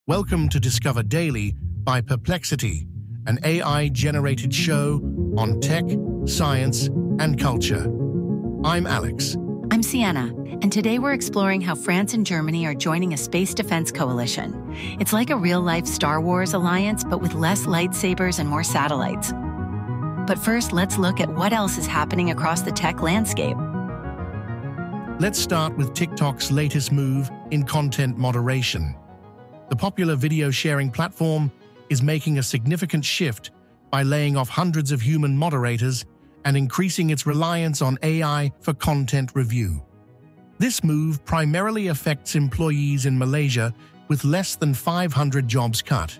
Welcome to Discover Daily by Perplexity, an AI-generated show on tech, science, and culture. I'm Alex. I'm Sienna, and today we're exploring how France and Germany are joining a space defense coalition. It's like a real-life Star Wars alliance, but with less lightsabers and more satellites. But first, let's look at what else is happening across the tech landscape. Let's start with TikTok's latest move in content moderation. The popular video-sharing platform is making a significant shift by laying off hundreds of human moderators and increasing its reliance on AI for content review. This move primarily affects employees in Malaysia with less than 500 jobs cut.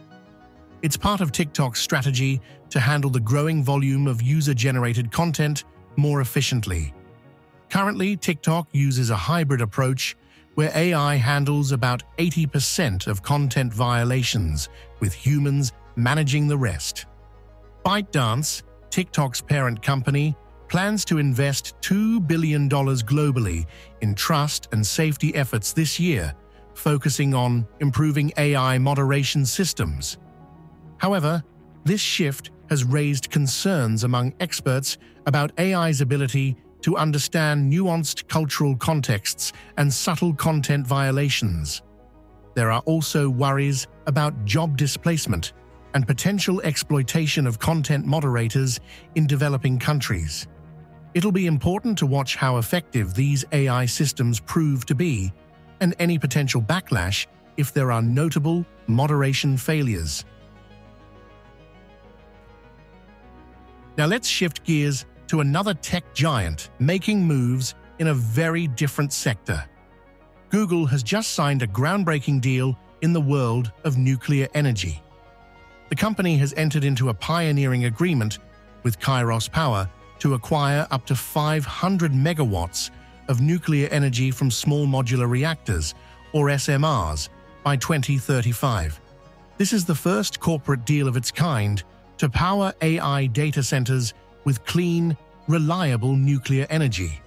It's part of TikTok's strategy to handle the growing volume of user-generated content more efficiently. Currently, TikTok uses a hybrid approach where AI handles about 80% of content violations, with humans managing the rest. ByteDance, TikTok's parent company, plans to invest $2 billion globally in trust and safety efforts this year, focusing on improving AI moderation systems. However, this shift has raised concerns among experts about AI's ability to understand nuanced cultural contexts and subtle content violations. There are also worries about job displacement and potential exploitation of content moderators in developing countries. It'll be important to watch how effective these AI systems prove to be, and any potential backlash if there are notable moderation failures. Now let's shift gears to another tech giant making moves in a very different sector. Google has just signed a groundbreaking deal in the world of nuclear energy. The company has entered into a pioneering agreement with Kairos Power to acquire up to 500 megawatts of nuclear energy from small modular reactors, or SMRs, by 2035. This is the first corporate deal of its kind to power AI data centers with clean, reliable nuclear energy.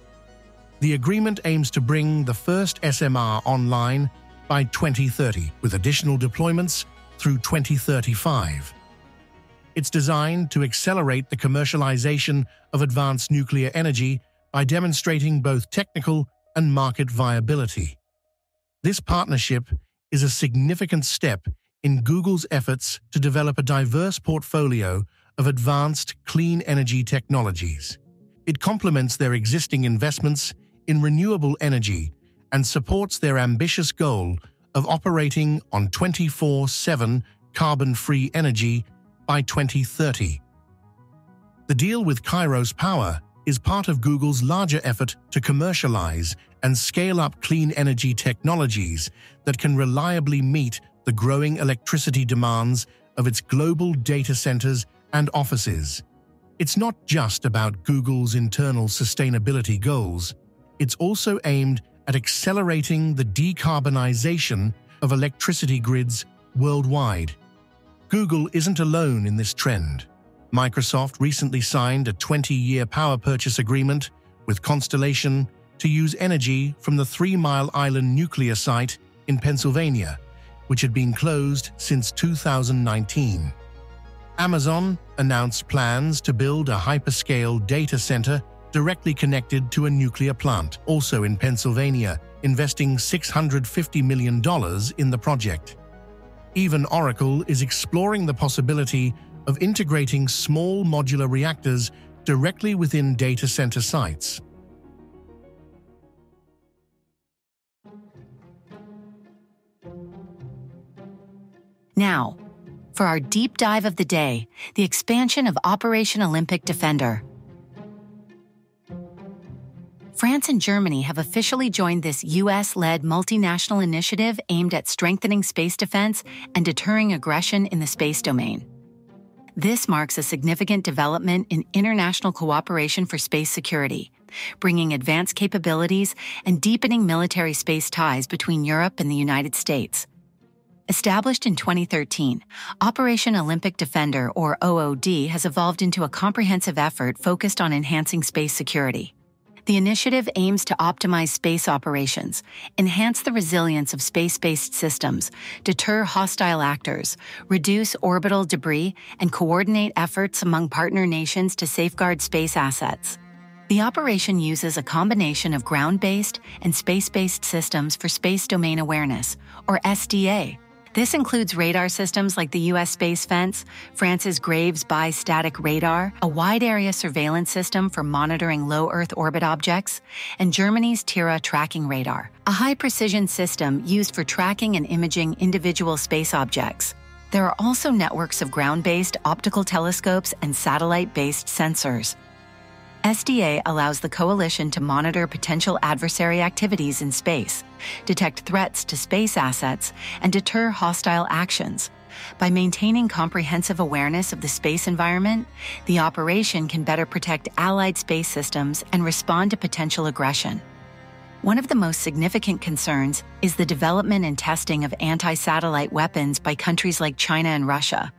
The agreement aims to bring the first SMR online by 2030, with additional deployments through 2035. It's designed to accelerate the commercialization of advanced nuclear energy by demonstrating both technical and market viability. This partnership is a significant step in Google's efforts to develop a diverse portfolio of advanced clean energy technologies. It complements their existing investments in renewable energy and supports their ambitious goal of operating on 24/7 carbon-free energy by 2030. The deal with Kairos Power is part of Google's larger effort to commercialize and scale up clean energy technologies that can reliably meet the growing electricity demands of its global data centers and offices. It's not just about Google's internal sustainability goals. It's also aimed at accelerating the decarbonization of electricity grids worldwide. Google isn't alone in this trend. Microsoft recently signed a 20-year power purchase agreement with Constellation to use energy from the 3 Mile Island nuclear site in Pennsylvania, which had been closed since 2019. Amazon announced plans to build a hyperscale data center directly connected to a nuclear plant, also in Pennsylvania, investing $650 million in the project. Even Oracle is exploring the possibility of integrating small modular reactors directly within data center sites. Now, for our deep dive of the day, the expansion of Operation Olympic Defender. France and Germany have officially joined this U.S.-led multinational initiative aimed at strengthening space defense and deterring aggression in the space domain. This marks a significant development in international cooperation for space security, bringing advanced capabilities and deepening military space ties between Europe and the United States. Established in 2013, Operation Olympic Defender, or OOD, has evolved into a comprehensive effort focused on enhancing space security. The initiative aims to optimize space operations, enhance the resilience of space-based systems, deter hostile actors, reduce orbital debris, and coordinate efforts among partner nations to safeguard space assets. The operation uses a combination of ground-based and space-based systems for space domain awareness, or SDA. This includes radar systems like the U.S. Space Fence, France's Graves bi-static radar, a wide-area surveillance system for monitoring low Earth orbit objects, and Germany's Tira tracking radar, a high-precision system used for tracking and imaging individual space objects. There are also networks of ground-based optical telescopes and satellite-based sensors. SDA allows the coalition to monitor potential adversary activities in space, detect threats to space assets, and deter hostile actions. By maintaining comprehensive awareness of the space environment, the operation can better protect allied space systems and respond to potential aggression. One of the most significant concerns is the development and testing of anti-satellite weapons by countries like China and Russia.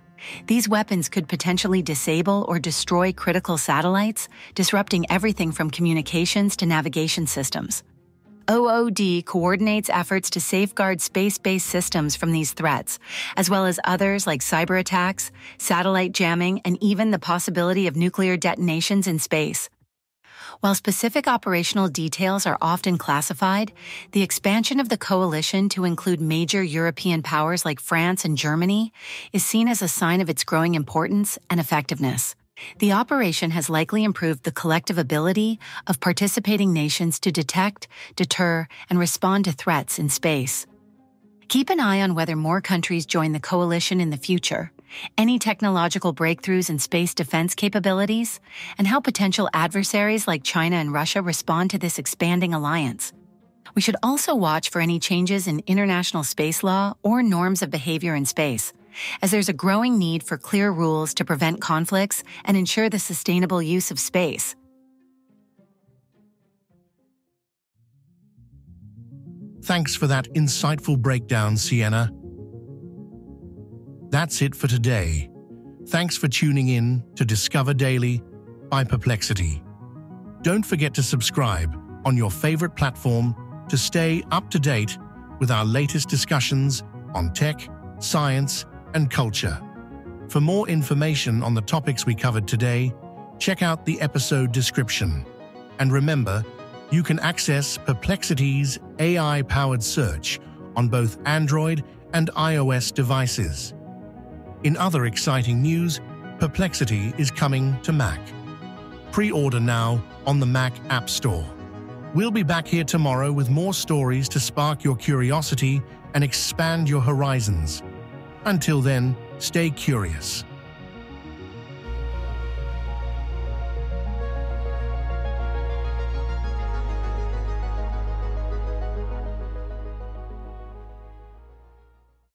These weapons could potentially disable or destroy critical satellites, disrupting everything from communications to navigation systems. OOD coordinates efforts to safeguard space-based systems from these threats, as well as others like cyber attacks, satellite jamming, and even the possibility of nuclear detonations in space. While specific operational details are often classified, the expansion of the coalition to include major European powers like France and Germany is seen as a sign of its growing importance and effectiveness. The operation has likely improved the collective ability of participating nations to detect, deter, and respond to threats in space. Keep an eye on whether more countries join the coalition in the future, any technological breakthroughs in space defense capabilities, and how potential adversaries like China and Russia respond to this expanding alliance. We should also watch for any changes in international space law or norms of behavior in space, as there's a growing need for clear rules to prevent conflicts and ensure the sustainable use of space. Thanks for that insightful breakdown, Sienna. That's it for today. Thanks for tuning in to Discover Daily by Perplexity. Don't forget to subscribe on your favorite platform to stay up to date with our latest discussions on tech, science, and culture. For more information on the topics we covered today, check out the episode description. And remember, you can access Perplexity's AI-powered search on both Android and iOS devices. In other exciting news, Perplexity is coming to Mac. Pre-order now on the Mac App Store. We'll be back here tomorrow with more stories to spark your curiosity and expand your horizons. Until then, stay curious.